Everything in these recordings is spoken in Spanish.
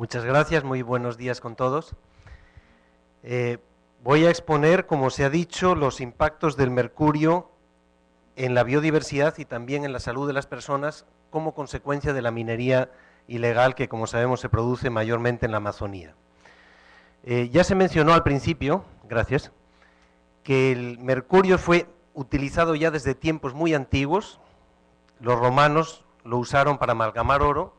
Muchas gracias, muy buenos días con todos. Voy a exponer, como se ha dicho, los impactos del mercurio en la biodiversidad y también en la salud de las personas como consecuencia de la minería ilegal que, como sabemos, se produce mayormente en la Amazonía. Ya se mencionó al principio, gracias, que el mercurio fue utilizado ya desde tiempos muy antiguos. Los romanos lo usaron para amalgamar oro,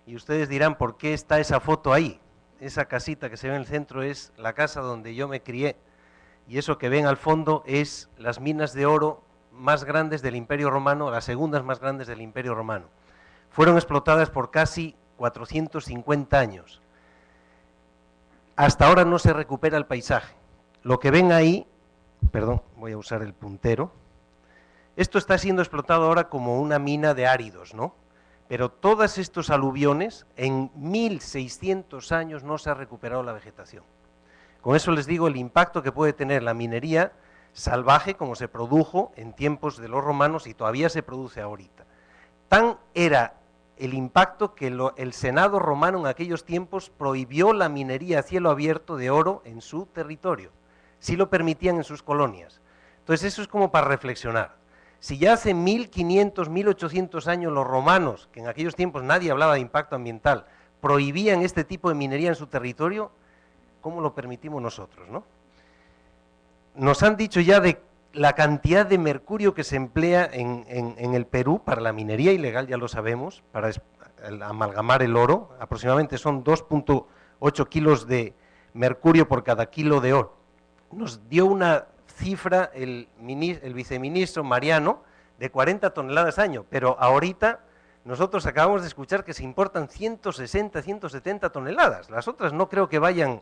y ustedes dirán, ¿por qué está esa foto ahí? Esa casita que se ve en el centro es la casa donde yo me crié, y eso que ven al fondo es las minas de oro más grandes del Imperio Romano, las segundas más grandes del Imperio Romano. Fueron explotadas por casi 450 años. Hasta ahora no se recupera el paisaje. Lo que ven ahí, perdón, voy a usar el puntero, esto está siendo explotado ahora como una mina de áridos, ¿no? Pero todos estos aluviones, en 1600 años no se ha recuperado la vegetación. Con eso les digo el impacto que puede tener la minería salvaje, como se produjo en tiempos de los romanos y todavía se produce ahorita. Tan era el impacto que el Senado romano en aquellos tiempos prohibió la minería a cielo abierto de oro en su territorio. Sí lo permitían en sus colonias. Entonces eso es como para reflexionar. Si ya hace 1500, 1800 años los romanos, que en aquellos tiempos nadie hablaba de impacto ambiental, prohibían este tipo de minería en su territorio, ¿cómo lo permitimos nosotros, no? Nos han dicho ya de la cantidad de mercurio que se emplea en el Perú para la minería ilegal, ya lo sabemos, para amalgamar el oro, aproximadamente son 2.8 kilos de mercurio por cada kilo de oro. Nos dio una cifra el viceministro Mariano de 40 toneladas año, pero ahorita nosotros acabamos de escuchar que se importan 160, 170 toneladas, las otras no creo que vayan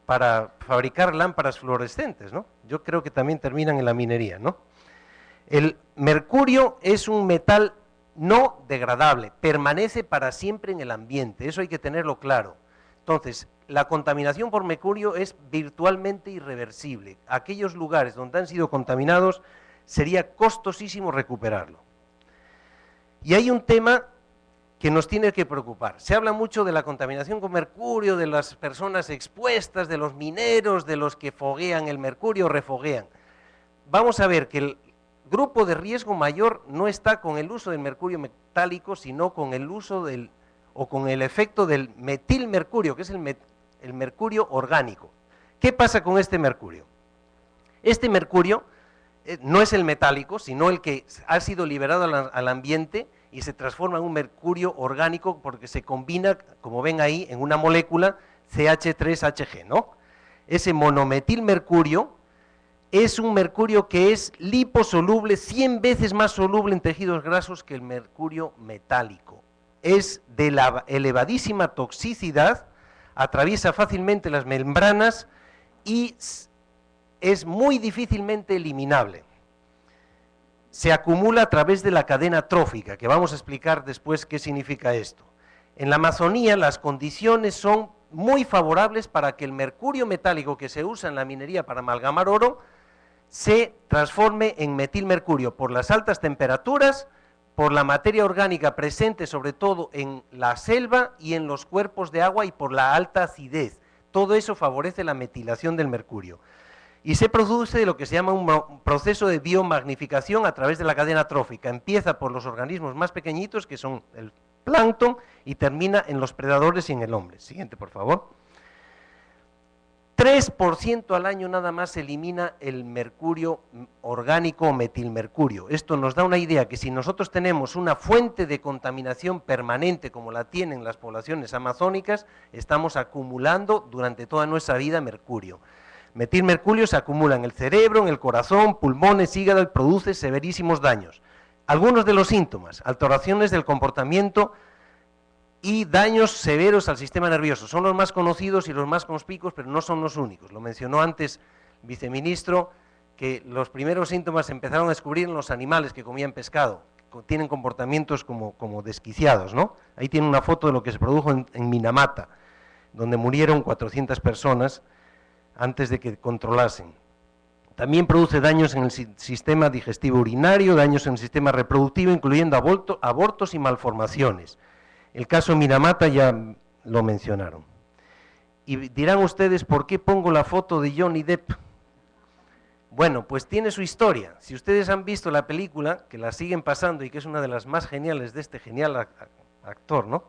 para fabricar lámparas fluorescentes, ¿no? Yo creo que también terminan en la minería, ¿no? El mercurio es un metal no degradable, permanece para siempre en el ambiente, eso hay que tenerlo claro. Entonces, la contaminación por mercurio es virtualmente irreversible. Aquellos lugares donde han sido contaminados sería costosísimo recuperarlo. Y hay un tema que nos tiene que preocupar. Se habla mucho de la contaminación con mercurio, de las personas expuestas, de los mineros, de los que foguean el mercurio, refoguean. Vamos a ver que el grupo de riesgo mayor no está con el uso del mercurio metálico, sino con el uso con el efecto del metilmercurio, que es el mercurio orgánico. ¿Qué pasa con este mercurio? Este mercurio no es el metálico, sino el que ha sido liberado al ambiente y se transforma en un mercurio orgánico porque se combina, como ven ahí, en una molécula CH3HG, ¿no? Ese monometilmercurio es un mercurio que es liposoluble, 100 veces más soluble en tejidos grasos que el mercurio metálico. Es de la elevadísima toxicidad, atraviesa fácilmente las membranas y es muy difícilmente eliminable. Se acumula a través de la cadena trófica, que vamos a explicar después qué significa esto. En la Amazonía las condiciones son muy favorables para que el mercurio metálico que se usa en la minería para amalgamar oro se transforme en metilmercurio por las altas temperaturas, por la materia orgánica presente sobre todo en la selva y en los cuerpos de agua y por la alta acidez. Todo eso favorece la metilación del mercurio. Y se produce lo que se llama un proceso de biomagnificación a través de la cadena trófica. Empieza por los organismos más pequeñitos, que son el plancton, y termina en los predadores y en el hombre. Siguiente, por favor. 3% al año nada más se elimina el mercurio orgánico o metilmercurio. Esto nos da una idea que si nosotros tenemos una fuente de contaminación permanente como la tienen las poblaciones amazónicas, estamos acumulando durante toda nuestra vida mercurio. Metilmercurio se acumula en el cerebro, en el corazón, pulmones, hígado y produce severísimos daños. Algunos de los síntomas: alteraciones del comportamiento y daños severos al sistema nervioso. Son los más conocidos y los más conspicuos, pero no son los únicos. Lo mencionó antes el viceministro, que los primeros síntomas se empezaron a descubrir en los animales que comían pescado, que tienen comportamientos como desquiciados, ¿no? Ahí tiene una foto de lo que se produjo en Minamata, donde murieron 400 personas antes de que controlasen. También produce daños en el sistema digestivo urinario, daños en el sistema reproductivo, incluyendo abortos y malformaciones. El caso Minamata ya lo mencionaron. Y dirán ustedes, ¿por qué pongo la foto de Johnny Depp? Bueno, pues tiene su historia. Si ustedes han visto la película, que la siguen pasando y que es una de las más geniales de este genial actor, ¿no?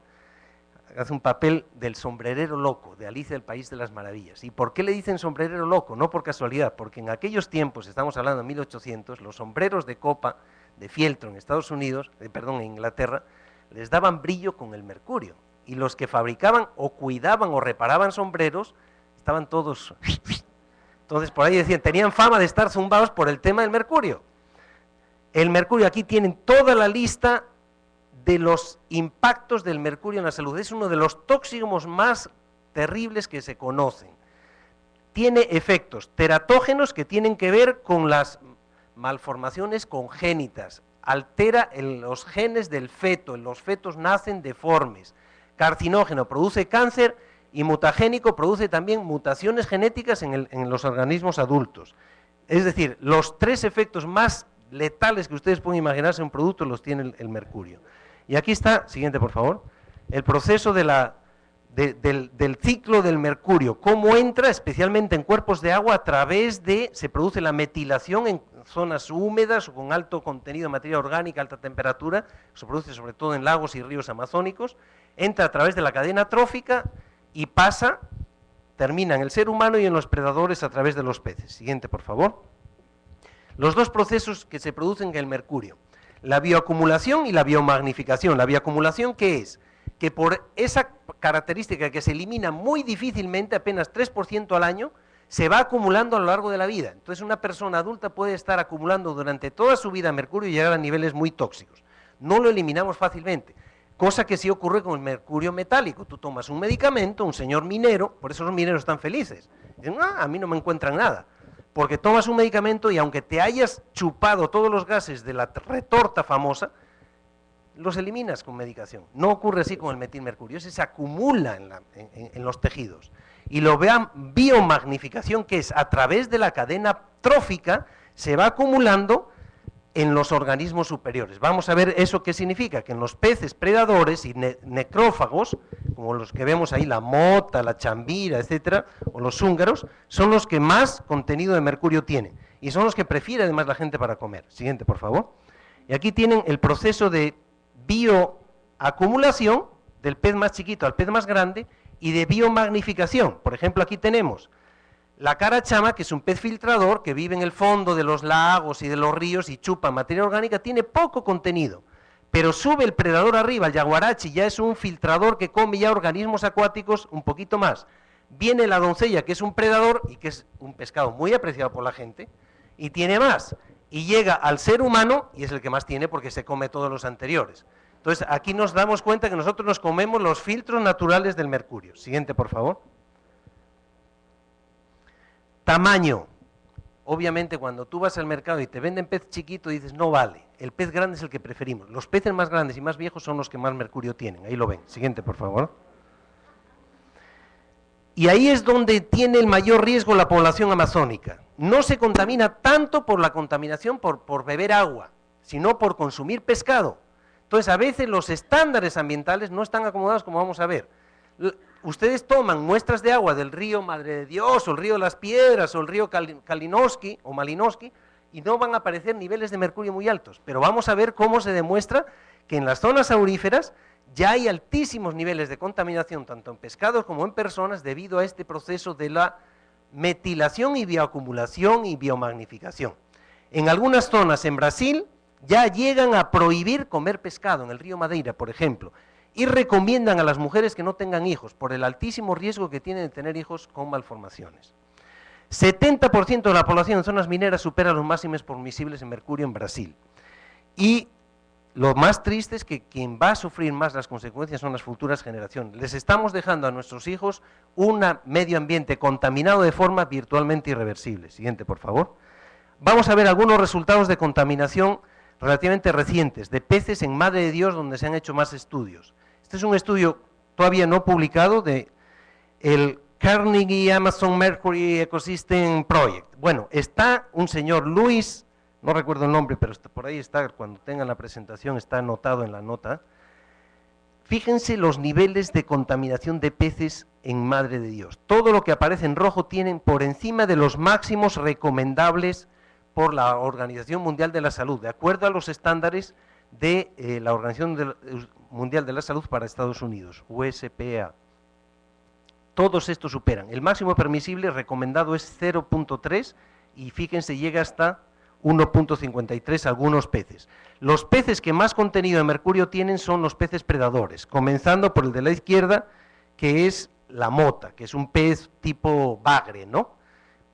Hace un papel del sombrerero loco, de Alicia del País de las Maravillas. ¿Y por qué le dicen sombrerero loco? No por casualidad, porque en aquellos tiempos, estamos hablando de 1800, los sombreros de copa de fieltro en Estados Unidos, en Inglaterra, les daban brillo con el mercurio. Y los que fabricaban o cuidaban o reparaban sombreros, estaban todos... Entonces, por ahí decían, tenían fama de estar zumbados por el tema del mercurio. El mercurio, aquí tienen toda la lista de los impactos del mercurio en la salud. Es uno de los tóxicos más terribles que se conocen. Tiene efectos teratógenos que tienen que ver con las malformaciones congénitas, altera los genes del feto, los fetos nacen deformes. Carcinógeno, produce cáncer, y mutagénico, produce también mutaciones genéticas en los organismos adultos. Es decir, los 3 efectos más letales que ustedes pueden imaginarse en un producto los tiene el mercurio. Y aquí está, siguiente por favor, el proceso del ciclo del mercurio, cómo entra especialmente en cuerpos de agua a través de, se produce la metilación en zonas húmedas o con alto contenido de materia orgánica, alta temperatura, se produce sobre todo en lagos y ríos amazónicos, entra a través de la cadena trófica y pasa, termina en el ser humano y en los predadores a través de los peces. Siguiente, por favor. Los 2 procesos que se producen en el mercurio, la bioacumulación y la biomagnificación. La bioacumulación, ¿qué es? Que por esa característica que se elimina muy difícilmente, apenas 3% al año, se va acumulando a lo largo de la vida. Entonces una persona adulta puede estar acumulando durante toda su vida mercurio y llegar a niveles muy tóxicos. No lo eliminamos fácilmente. Cosa que sí ocurre con el mercurio metálico. Tú tomas un medicamento, un señor minero, por eso los mineros están felices. Dicen, a mí no me encuentran nada. Porque tomas un medicamento y aunque te hayas chupado todos los gases de la retorta famosa, los eliminas con medicación. No ocurre así con el metilmercurio, ese se acumula en los tejidos. Y lo vean biomagnificación, que es a través de la cadena trófica, se va acumulando en los organismos superiores. Vamos a ver eso qué significa, que en los peces predadores y necrófagos, como los que vemos ahí, la mota, la chambira, etcétera, o los húngaros, son los que más contenido de mercurio tienen, y son los que prefiere además la gente para comer. Siguiente, por favor. Y aquí tienen el proceso de bioacumulación, del pez más chiquito al pez más grande, y de biomagnificación. Por ejemplo, aquí tenemos la carachama, que es un pez filtrador que vive en el fondo de los lagos y de los ríos y chupa materia orgánica, tiene poco contenido, pero sube el predador arriba, el yaguarachi, ya es un filtrador que come ya organismos acuáticos un poquito más. Viene la doncella, que es un predador y que es un pescado muy apreciado por la gente, y tiene más, y llega al ser humano y es el que más tiene porque se come todos los anteriores. Entonces aquí nos damos cuenta que nosotros nos comemos los filtros naturales del mercurio. Siguiente, por favor. Tamaño. Obviamente cuando tú vas al mercado y te venden pez chiquito dices no vale, el pez grande es el que preferimos. Los peces más grandes y más viejos son los que más mercurio tienen, ahí lo ven. Siguiente, por favor. Y ahí es donde tiene el mayor riesgo la población amazónica. No se contamina tanto por la contaminación por beber agua, sino por consumir pescado. Entonces a veces los estándares ambientales no están acomodados como vamos a ver. Ustedes toman muestras de agua del río Madre de Dios, o el río Las Piedras, o el río Kalinowski o Malinowski, y no van a aparecer niveles de mercurio muy altos. Pero vamos a ver cómo se demuestra que en las zonas auríferas ya hay altísimos niveles de contaminación, tanto en pescados como en personas, debido a este proceso de la metilación y bioacumulación y biomagnificación. En algunas zonas en Brasil ya llegan a prohibir comer pescado, en el río Madeira, por ejemplo, y recomiendan a las mujeres que no tengan hijos, por el altísimo riesgo que tienen de tener hijos con malformaciones. 70% de la población en zonas mineras supera los máximos permisibles en mercurio en Brasil. Y lo más triste es que quien va a sufrir más las consecuencias son las futuras generaciones. Les estamos dejando a nuestros hijos un medio ambiente contaminado de forma virtualmente irreversible. Siguiente, por favor. Vamos a ver algunos resultados de contaminación relativamente recientes, de peces en Madre de Dios, donde se han hecho más estudios. Este es un estudio todavía no publicado de el Carnegie Amazon Mercury Ecosystem Project. Bueno, está un señor Luis, no recuerdo el nombre, pero por ahí está, cuando tengan la presentación está anotado en la nota. Fíjense los niveles de contaminación de peces en Madre de Dios. Todo lo que aparece en rojo tienen por encima de los máximos recomendables por la Organización Mundial de la Salud, de acuerdo a los estándares de la Organización Mundial de la Salud para Estados Unidos, USPA. Todos estos superan. El máximo permisible recomendado es 0.3 y fíjense, llega hasta 1.53 algunos peces. Los peces que más contenido de mercurio tienen son los peces predadores, comenzando por el de la izquierda, que es la mota, que es un pez tipo bagre, ¿no?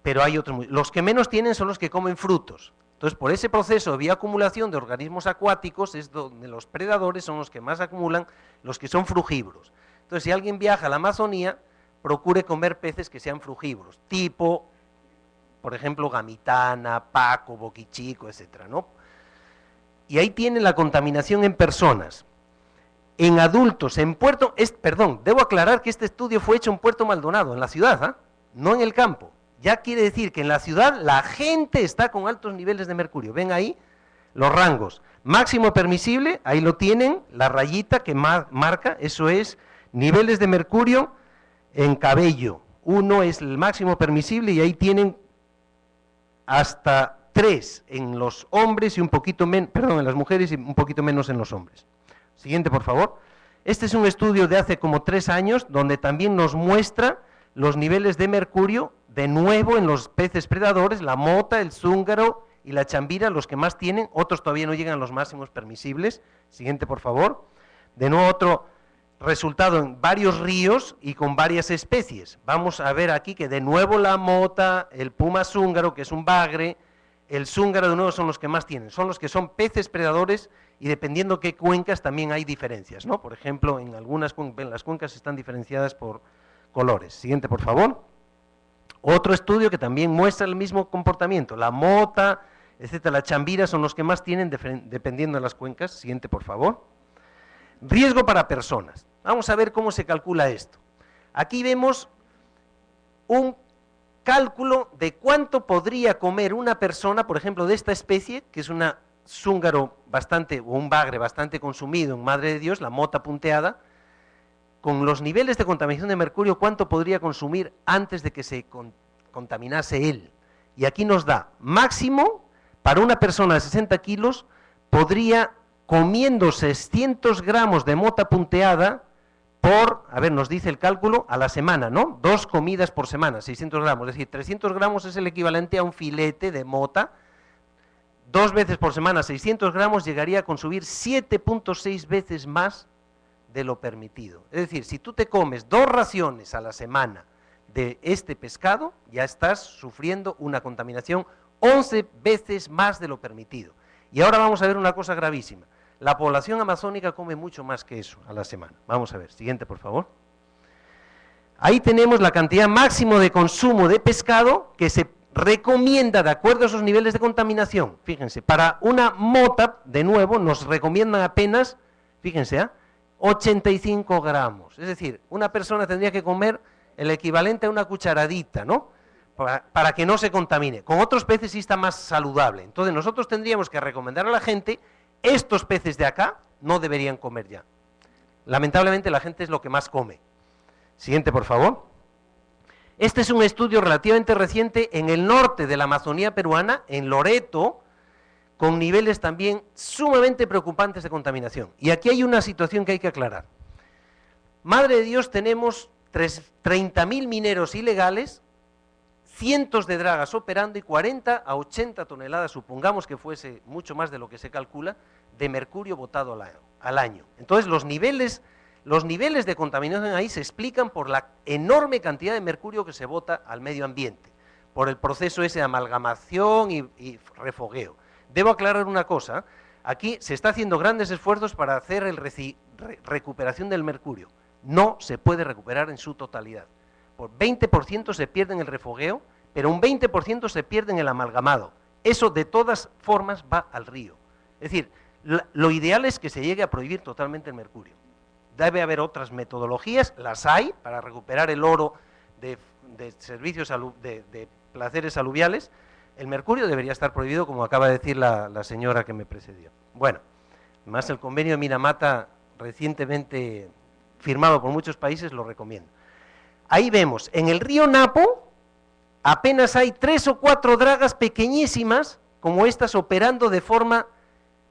Pero hay otros. Los que menos tienen son los que comen frutos. Entonces, por ese proceso de bioacumulación de organismos acuáticos, es donde los predadores son los que más acumulan, los que son frugívoros. Entonces, si alguien viaja a la Amazonía, procure comer peces que sean frugívoros, tipo, por ejemplo, gamitana, paco, boquichico, etcétera, ¿no? Y ahí tienen la contaminación en personas. En adultos, en Puerto, debo aclarar que este estudio fue hecho en Puerto Maldonado, en la ciudad, ¿eh? No en el campo. Ya quiere decir que en la ciudad la gente está con altos niveles de mercurio. Ven ahí los rangos. Máximo permisible, ahí lo tienen, la rayita que marca, eso es niveles de mercurio en cabello. 1 es el máximo permisible y ahí tienen hasta 3 en los hombres y un poquito menos, en las mujeres y un poquito menos en los hombres. Siguiente, por favor. Este es un estudio de hace como 3 años, donde también nos muestra los niveles de mercurio, de nuevo en los peces predadores, la mota, el zúngaro y la chambira, los que más tienen, otros todavía no llegan a los máximos permisibles. Siguiente, por favor. De nuevo otro resultado en varios ríos y con varias especies. Vamos a ver aquí que de nuevo la mota, el puma zúngaro, que es un bagre, el zúngaro de nuevo son los que más tienen, son los que son peces predadores y dependiendo qué cuencas también hay diferencias, ¿no? Por ejemplo, en algunas las cuencas están diferenciadas por colores. Siguiente, por favor. Otro estudio que también muestra el mismo comportamiento, la mota, etcétera, la chambira son los que más tienen dependiendo de las cuencas. Siguiente, por favor. Riesgo para personas. Vamos a ver cómo se calcula esto. Aquí vemos un cálculo de cuánto podría comer una persona, por ejemplo, de esta especie, que es una zúngaro bastante, o un bagre bastante consumido en Madre de Dios, la mota punteada, con los niveles de contaminación de mercurio, cuánto podría consumir antes de que se contaminase él. Y aquí nos da máximo, para una persona de 60 kilos, podría, comiendo 600 gramos de mota punteada, por, a ver, nos dice el cálculo, a la semana, ¿no? 2 comidas por semana, 600 gramos, es decir, 300 gramos es el equivalente a un filete de mota. 2 veces por semana, 600 gramos, llegaría a consumir 7.6 veces más de lo permitido. Es decir, si tú te comes 2 raciones a la semana de este pescado, ya estás sufriendo una contaminación 11 veces más de lo permitido. Y ahora vamos a ver una cosa gravísima. La población amazónica come mucho más que eso a la semana. Vamos a ver, siguiente, por favor. Ahí tenemos la cantidad máxima de consumo de pescado que se recomienda de acuerdo a esos niveles de contaminación. Fíjense, para una mota, de nuevo, nos recomiendan apenas, fíjense, 85 gramos. Es decir, una persona tendría que comer el equivalente a una cucharadita, ¿no? Para que no se contamine. Con otros peces sí está más saludable. Entonces nosotros tendríamos que recomendar a la gente, estos peces de acá no deberían comer ya. Lamentablemente la gente es lo que más come. Siguiente, por favor. Este es un estudio relativamente reciente en el norte de la Amazonía peruana, en Loreto, con niveles también sumamente preocupantes de contaminación. Y aquí hay una situación que hay que aclarar. Madre de Dios, tenemos 30.000 mineros ilegales, cientos de dragas operando y 40 a 80 toneladas, supongamos que fuese mucho más de lo que se calcula, de mercurio botado al año. Entonces los niveles de contaminación ahí se explican por la enorme cantidad de mercurio que se bota al medio ambiente, por el proceso ese de amalgamación y refogueo. Debo aclarar una cosa, aquí se está haciendo grandes esfuerzos para hacer recuperación del mercurio. No se puede recuperar en su totalidad. Por 20% se pierde en el refogueo, pero un 20% se pierde en el amalgamado. Eso de todas formas va al río. Es decir, lo ideal es que se llegue a prohibir totalmente el mercurio. Debe haber otras metodologías, las hay, para recuperar el oro de servicios de placeres aluviales. El mercurio debería estar prohibido, como acaba de decir la señora que me precedió. Bueno, además el convenio de Minamata recientemente firmado por muchos países, lo recomiendo. Ahí vemos, en el río Napo, apenas hay 3 o 4 dragas pequeñísimas, como estas, operando de forma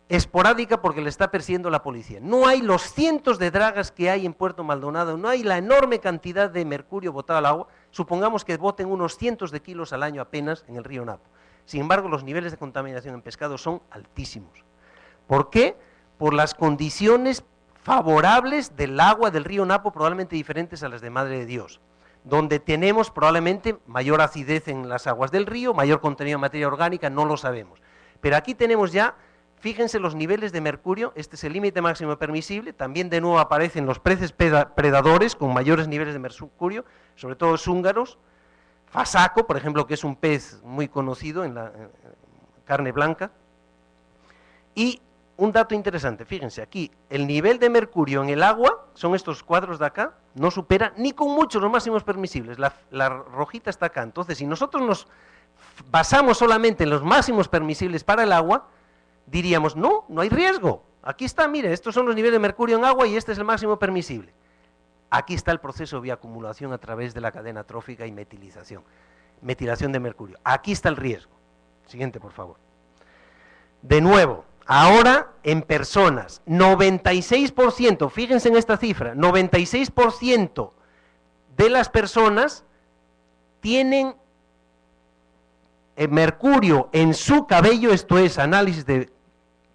esporádica porque le está persiguiendo la policía. No hay los cientos de dragas que hay en Puerto Maldonado, no hay la enorme cantidad de mercurio botado al agua, supongamos que boten unos cientos de kilos al año apenas en el río Napo. Sin embargo, los niveles de contaminación en pescado son altísimos. ¿Por qué? Por las condiciones favorables del agua del río Napo, probablemente diferentes a las de Madre de Dios, donde tenemos probablemente mayor acidez en las aguas del río, mayor contenido de materia orgánica, no lo sabemos. Pero aquí tenemos ya, fíjense los niveles de mercurio, este es el límite máximo permisible, también de nuevo aparecen los peces predadores con mayores niveles de mercurio, sobre todo zúngaros, fasaco, por ejemplo, que es un pez muy conocido en la carne blanca. Y un dato interesante, fíjense, aquí el nivel de mercurio en el agua, son estos cuadros de acá, no supera ni con mucho los máximos permisibles, la rojita está acá. Entonces, si nosotros nos basamos solamente en los máximos permisibles para el agua, diríamos, no, no hay riesgo, aquí está, mire, estos son los niveles de mercurio en agua y este es el máximo permisible. Aquí está el proceso de bioacumulación a través de la cadena trófica y metilación de mercurio. Aquí está el riesgo. Siguiente, por favor. De nuevo, ahora en personas, 96%, fíjense en esta cifra, 96% de las personas tienen mercurio en su cabello, esto es, análisis de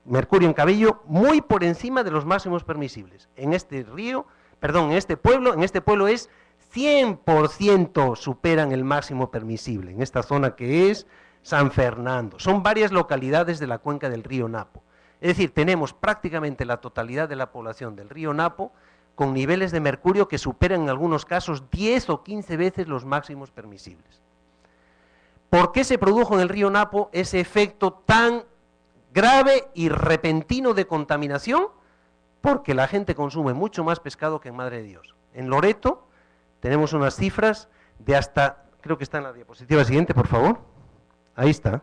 mercurio en cabello, muy por encima de los máximos permisibles. En este río, perdón, en este pueblo es 100% superan el máximo permisible, en esta zona que es San Fernando. Son varias localidades de la cuenca del río Napo. Es decir, tenemos prácticamente la totalidad de la población del río Napo con niveles de mercurio que superan en algunos casos 10 o 15 veces los máximos permisibles. ¿Por qué se produjo en el río Napo ese efecto tan grave y repentino de contaminación? Porque la gente consume mucho más pescado que en Madre de Dios. En Loreto tenemos unas cifras de hasta, creo que está en la diapositiva siguiente, por favor. Ahí está.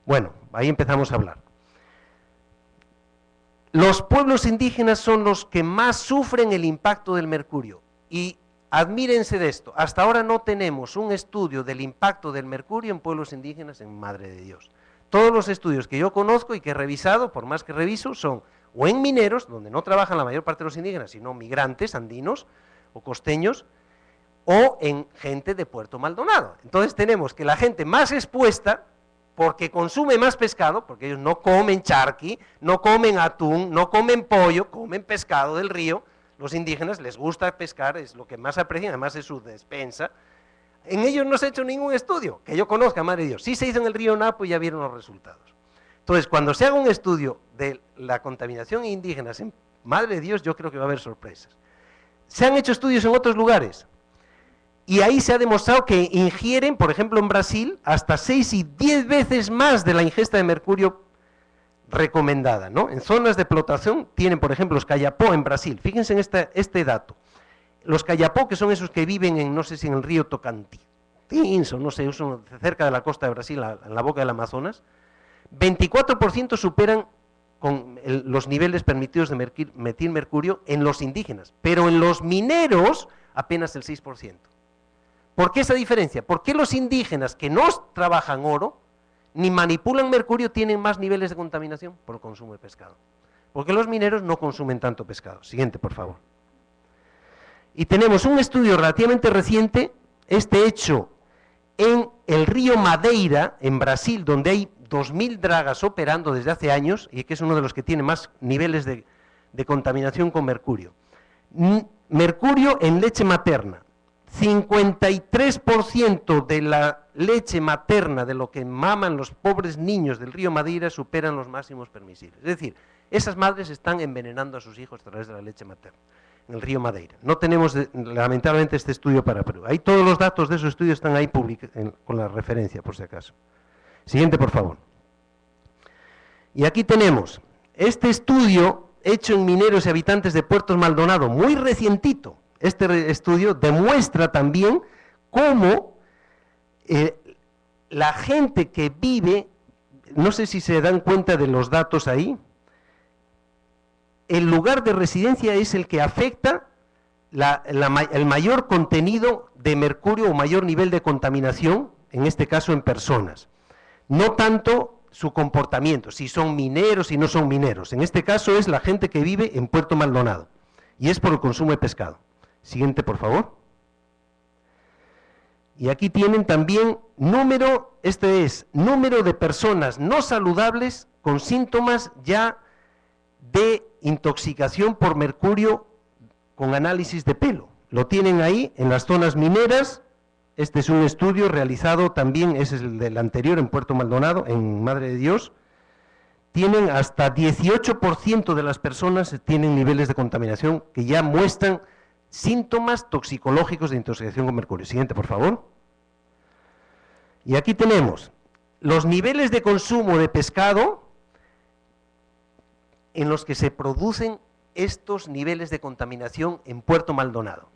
Bueno, ahí empezamos a hablar. Los pueblos indígenas son los que más sufren el impacto del mercurio. Y admírense de esto, hasta ahora no tenemos un estudio del impacto del mercurio en pueblos indígenas en Madre de Dios. Todos los estudios que yo conozco y que he revisado, por más que reviso, son o en mineros, donde no trabajan la mayor parte de los indígenas, sino migrantes andinos o costeños, o en gente de Puerto Maldonado. Entonces tenemos que la gente más expuesta, porque consume más pescado, porque ellos no comen charqui, no comen atún, no comen pollo, comen pescado del río. Los indígenas les gusta pescar, es lo que más aprecian, además es su despensa. En ellos no se ha hecho ningún estudio, que yo conozca, Madre de Dios. Sí se hizo en el río Napo y ya vieron los resultados. Entonces, cuando se haga un estudio de la contaminación indígena en Madre de Dios, yo creo que va a haber sorpresas. Se han hecho estudios en otros lugares, y ahí se ha demostrado que ingieren, por ejemplo en Brasil, hasta 6 y 10 veces más de la ingesta de mercurio recomendada, ¿no? En zonas de explotación tienen, por ejemplo, los cayapó en Brasil. Fíjense en este dato. Los cayapó, que son esos que viven en, no sé si en el río Tocantins, o no sé, cerca de la costa de Brasil, en la boca del Amazonas, 24% superan con los niveles permitidos de metilmercurio en los indígenas, pero en los mineros apenas el 6%. ¿Por qué esa diferencia? ¿Por qué los indígenas que no trabajan oro ni manipulan mercurio tienen más niveles de contaminación? Por el consumo de pescado. Porque los mineros no consumen tanto pescado. Siguiente, por favor. Y tenemos un estudio relativamente reciente, hecho en el río Madeira, en Brasil, donde hay 2.000 dragas operando desde hace años, y que es uno de los que tiene más niveles de contaminación con mercurio. Mercurio en leche materna. 53% de la leche materna de lo que maman los pobres niños del río Madeira superan los máximos permisibles. Es decir, esas madres están envenenando a sus hijos a través de la leche materna en el río Madeira. No tenemos, lamentablemente, este estudio para Perú. Ahí todos los datos de esos estudios están ahí con la referencia, por si acaso. Siguiente, por favor. Y aquí tenemos este estudio hecho en mineros y habitantes de Puerto Maldonado, muy recientito. Este estudio demuestra también cómo la gente que vive, no sé si se dan cuenta de los datos ahí, el lugar de residencia es el que afecta el mayor contenido de mercurio o mayor nivel de contaminación, en este caso en personas. No tanto su comportamiento, si son mineros, si no son mineros. En este caso es la gente que vive en Puerto Maldonado, y es por el consumo de pescado. Siguiente, por favor. Y aquí tienen también número, este es número de personas no saludables con síntomas ya de intoxicación por mercurio con análisis de pelo. Lo tienen ahí en las zonas mineras. Este es un estudio realizado también, ese es el del anterior en Puerto Maldonado, en Madre de Dios. Tienen hasta 18% de las personas tienen niveles de contaminación que ya muestran síntomas toxicológicos de intoxicación con mercurio. Siguiente, por favor. Y aquí tenemos los niveles de consumo de pescado en los que se producen estos niveles de contaminación en Puerto Maldonado.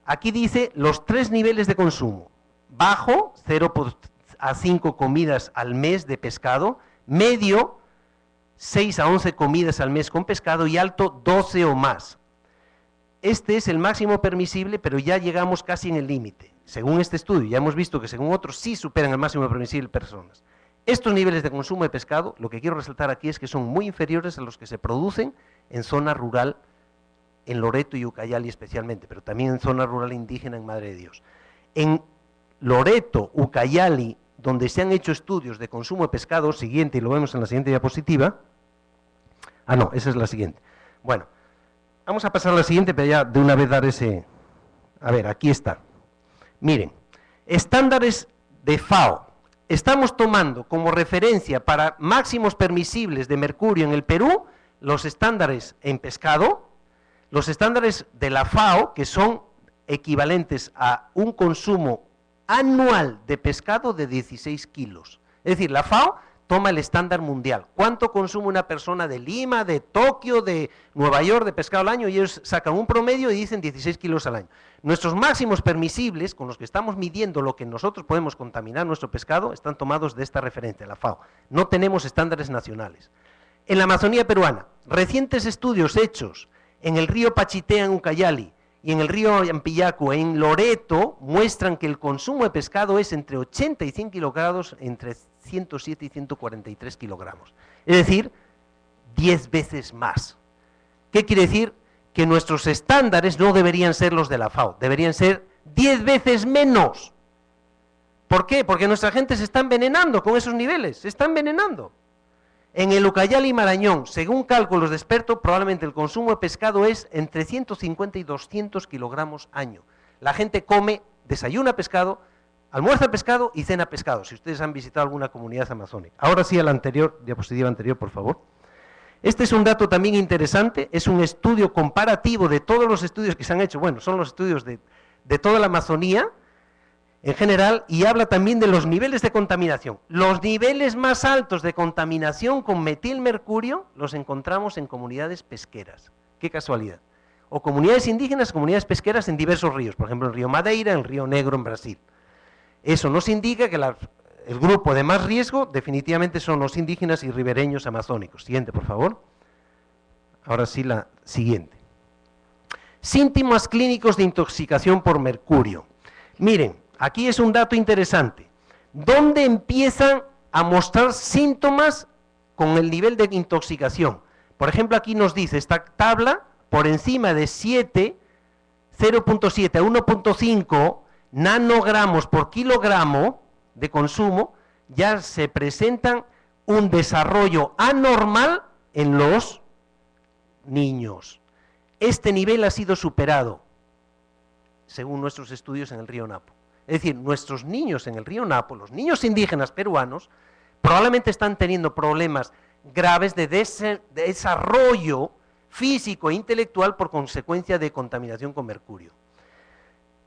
Aquí dice los 3 niveles de consumo: bajo, 0 a 5 comidas al mes de pescado; medio, 6 a 11 comidas al mes con pescado; y alto, 12 o más. Este es el máximo permisible, pero ya llegamos casi en el límite. Según este estudio, ya hemos visto que según otros sí superan el máximo permisible personas. Estos niveles de consumo de pescado, lo que quiero resaltar aquí es que son muy inferiores a los que se producen en zona rural, en Loreto y Ucayali especialmente, pero también en zona rural indígena en Madre de Dios. En Loreto, Ucayali, donde se han hecho estudios de consumo de pescado, siguiente, y lo vemos en la siguiente diapositiva. Ah, no, esa es la siguiente. Bueno, vamos a pasar a la siguiente, pero ya de una vez dar ese... A ver, aquí está. Miren, estándares de FAO. Estamos tomando como referencia para máximos permisibles de mercurio en el Perú los estándares en pescado, los estándares de la FAO, que son equivalentes a un consumo anual de pescado de 16 kilos. Es decir, la FAO toma el estándar mundial. ¿Cuánto consume una persona de Lima, de Tokio, de Nueva York de pescado al año? Y ellos sacan un promedio y dicen 16 kilos al año. Nuestros máximos permisibles, con los que estamos midiendo lo que nosotros podemos contaminar nuestro pescado, están tomados de esta referencia, la FAO. No tenemos estándares nacionales. En la Amazonía peruana, recientes estudios hechos en el río Pachitea en Ucayali y en el río Yampillaco en Loreto muestran que el consumo de pescado es entre 80 y 100 kilogramos, entre 107 y 143 kilogramos. Es decir, 10 veces más. ¿Qué quiere decir? Que nuestros estándares no deberían ser los de la FAO, deberían ser 10 veces menos. ¿Por qué? Porque nuestra gente se está envenenando con esos niveles, se está envenenando. En el Ucayali y Marañón, según cálculos de expertos, probablemente el consumo de pescado es entre 150 y 200 kilogramos año. La gente come, desayuna pescado, almuerza pescado y cena pescado, si ustedes han visitado alguna comunidad amazónica. Ahora sí, a la anterior, diapositiva anterior, por favor. Este es un dato también interesante, es un estudio comparativo de todos los estudios que se han hecho, bueno, son los estudios de toda la Amazonía, en general, y habla también de los niveles de contaminación. Los niveles más altos de contaminación con metilmercurio los encontramos en comunidades pesqueras. Qué casualidad. O comunidades indígenas, comunidades pesqueras en diversos ríos, por ejemplo, el río Madeira, el río Negro en Brasil. Eso nos indica que el grupo de más riesgo definitivamente son los indígenas y ribereños amazónicos. Siguiente, por favor. Ahora sí, la siguiente. Síntomas clínicos de intoxicación por mercurio. Miren, aquí es un dato interesante. ¿Dónde empiezan a mostrar síntomas con el nivel de intoxicación? Por ejemplo, aquí nos dice esta tabla, por encima de 0.7 a 1.5 nanogramos por kilogramo de consumo, ya se presentan un desarrollo anormal en los niños. Este nivel ha sido superado, según nuestros estudios en el río Napo. Es decir, nuestros niños en el río Napo, los niños indígenas peruanos, probablemente están teniendo problemas graves de desarrollo físico e intelectual por consecuencia de contaminación con mercurio.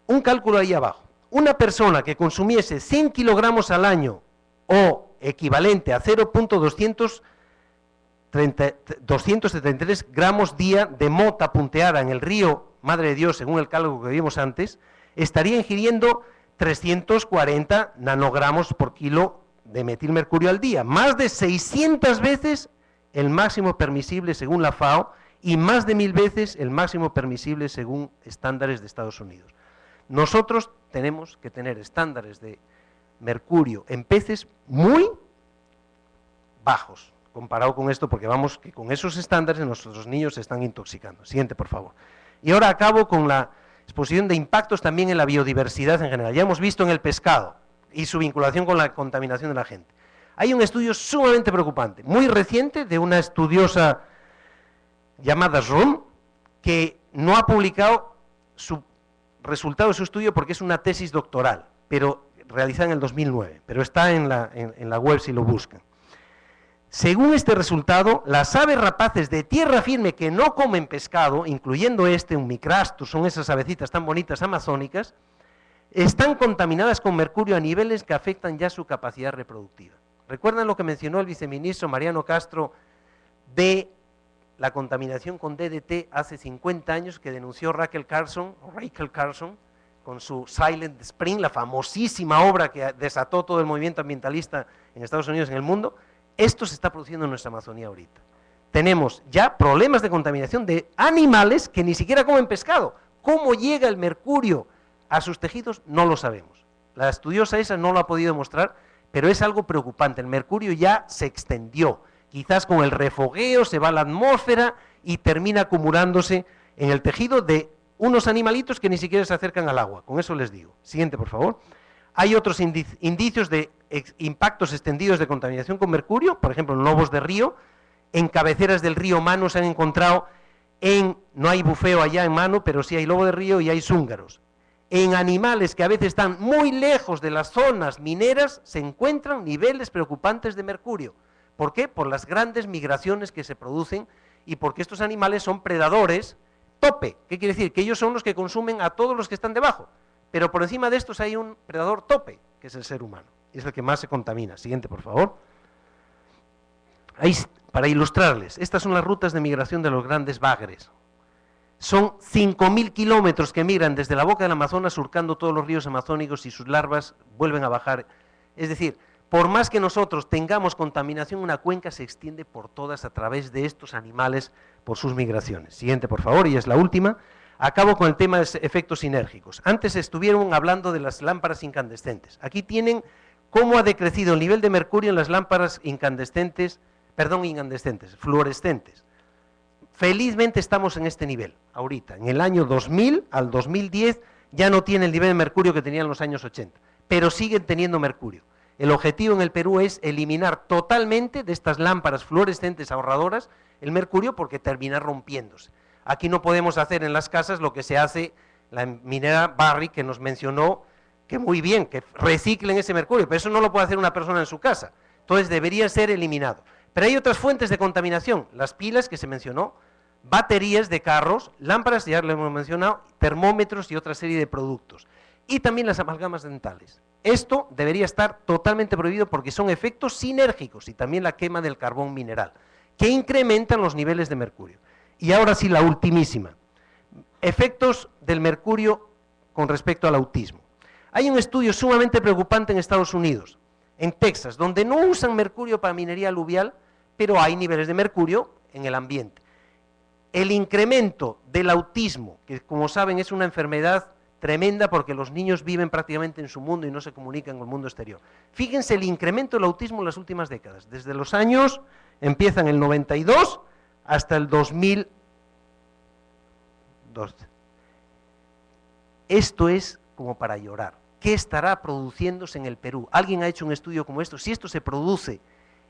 Un cálculo ahí abajo. Una persona que consumiese 100 kilogramos al año o equivalente a 0.273 gramos día de mota punteada en el río Madre de Dios, según el cálculo que vimos antes, estaría ingiriendo 340 nanogramos por kilo de metilmercurio al día, más de 600 veces el máximo permisible según la FAO y más de 1000 veces el máximo permisible según estándares de Estados Unidos. Nosotros tenemos que tener estándares de mercurio en peces muy bajos, comparado con esto, porque vamos que con esos estándares nuestros niños se están intoxicando. Siguiente, por favor. Y ahora acabo con la exposición de impactos también en la biodiversidad en general. Ya hemos visto en el pescado y su vinculación con la contaminación de la gente. Hay un estudio sumamente preocupante, muy reciente, de una estudiosa llamada Rom, que no ha publicado su resultado de su estudio porque es una tesis doctoral, pero realizada en el 2009, pero está en la web si lo buscan. Según este resultado, las aves rapaces de tierra firme que no comen pescado, incluyendo un micrastus, son esas avecitas tan bonitas amazónicas, están contaminadas con mercurio a niveles que afectan ya su capacidad reproductiva. ¿Recuerdan lo que mencionó el viceministro Mariano Castro de la contaminación con DDT hace 50 años que denunció Rachel Carson, con su Silent Spring, la famosísima obra que desató todo el movimiento ambientalista en Estados Unidos y en el mundo? Esto se está produciendo en nuestra Amazonía ahorita. Tenemos ya problemas de contaminación de animales que ni siquiera comen pescado. ¿Cómo llega el mercurio a sus tejidos? No lo sabemos. La estudiosa esa no lo ha podido mostrar, pero es algo preocupante. El mercurio ya se extendió. Quizás con el refogueo se va a la atmósfera y termina acumulándose en el tejido de unos animalitos que ni siquiera se acercan al agua. Con eso les digo. Siguiente, por favor. Hay otros indicios de impactos extendidos de contaminación con mercurio, por ejemplo, en lobos de río. En cabeceras del río Mano se han encontrado, no hay bufeo allá en Mano, pero sí hay lobo de río y hay zúngaros. En animales que a veces están muy lejos de las zonas mineras, se encuentran niveles preocupantes de mercurio. ¿Por qué? Por las grandes migraciones que se producen y porque estos animales son predadores tope. ¿Qué quiere decir? Que ellos son los que consumen a todos los que están debajo, pero por encima de estos hay un predador tope, que es el ser humano, y es el que más se contamina. Siguiente, por favor. Ahí, para ilustrarles, estas son las rutas de migración de los grandes bagres. Son 5.000 kilómetros que migran desde la boca del Amazonas surcando todos los ríos amazónicos y sus larvas vuelven a bajar. Es decir, por más que nosotros tengamos contaminación, una cuenca se extiende por todas a través de estos animales por sus migraciones. Siguiente, por favor, y es la última. Acabo con el tema de efectos sinérgicos. Antes estuvieron hablando de las lámparas incandescentes. Aquí tienen cómo ha decrecido el nivel de mercurio en las lámparas fluorescentes. Felizmente estamos en este nivel, ahorita. En el año 2000 al 2010 ya no tiene el nivel de mercurio que tenía en los años 80, pero siguen teniendo mercurio. El objetivo en el Perú es eliminar totalmente de estas lámparas fluorescentes ahorradoras el mercurio porque termina rompiéndose. Aquí no podemos hacer en las casas lo que se hace la minera Barrick, que nos mencionó que muy bien, que reciclen ese mercurio, pero eso no lo puede hacer una persona en su casa. Entonces debería ser eliminado. Pero hay otras fuentes de contaminación, las pilas que se mencionó, baterías de carros, lámparas, ya lo hemos mencionado, termómetros y otra serie de productos. Y también las amalgamas dentales. Esto debería estar totalmente prohibido porque son efectos sinérgicos y también la quema del carbón mineral, que incrementan los niveles de mercurio. Y ahora sí, la ultimísima. Efectos del mercurio con respecto al autismo. Hay un estudio sumamente preocupante en Estados Unidos, en Texas, donde no usan mercurio para minería aluvial, pero hay niveles de mercurio en el ambiente. El incremento del autismo, que como saben es una enfermedad tremenda porque los niños viven prácticamente en su mundo y no se comunican con el mundo exterior. Fíjense el incremento del autismo en las últimas décadas, desde los años, empieza en el 92 hasta el 2002. Esto es como para llorar. ¿Qué estará produciéndose en el Perú? ¿Alguien ha hecho un estudio como esto? Si esto se produce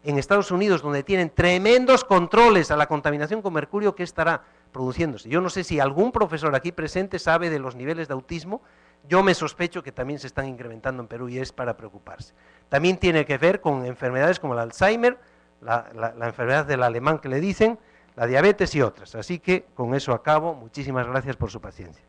en Estados Unidos, donde tienen tremendos controles a la contaminación con mercurio, ¿qué estará produciéndose? Yo no sé si algún profesor aquí presente sabe de los niveles de autismo. Yo me sospecho que también se están incrementando en Perú y es para preocuparse. También tiene que ver con enfermedades como el Alzheimer, la enfermedad del alemán que le dicen, la diabetes y otras. Así que con eso acabo. Muchísimas gracias por su paciencia.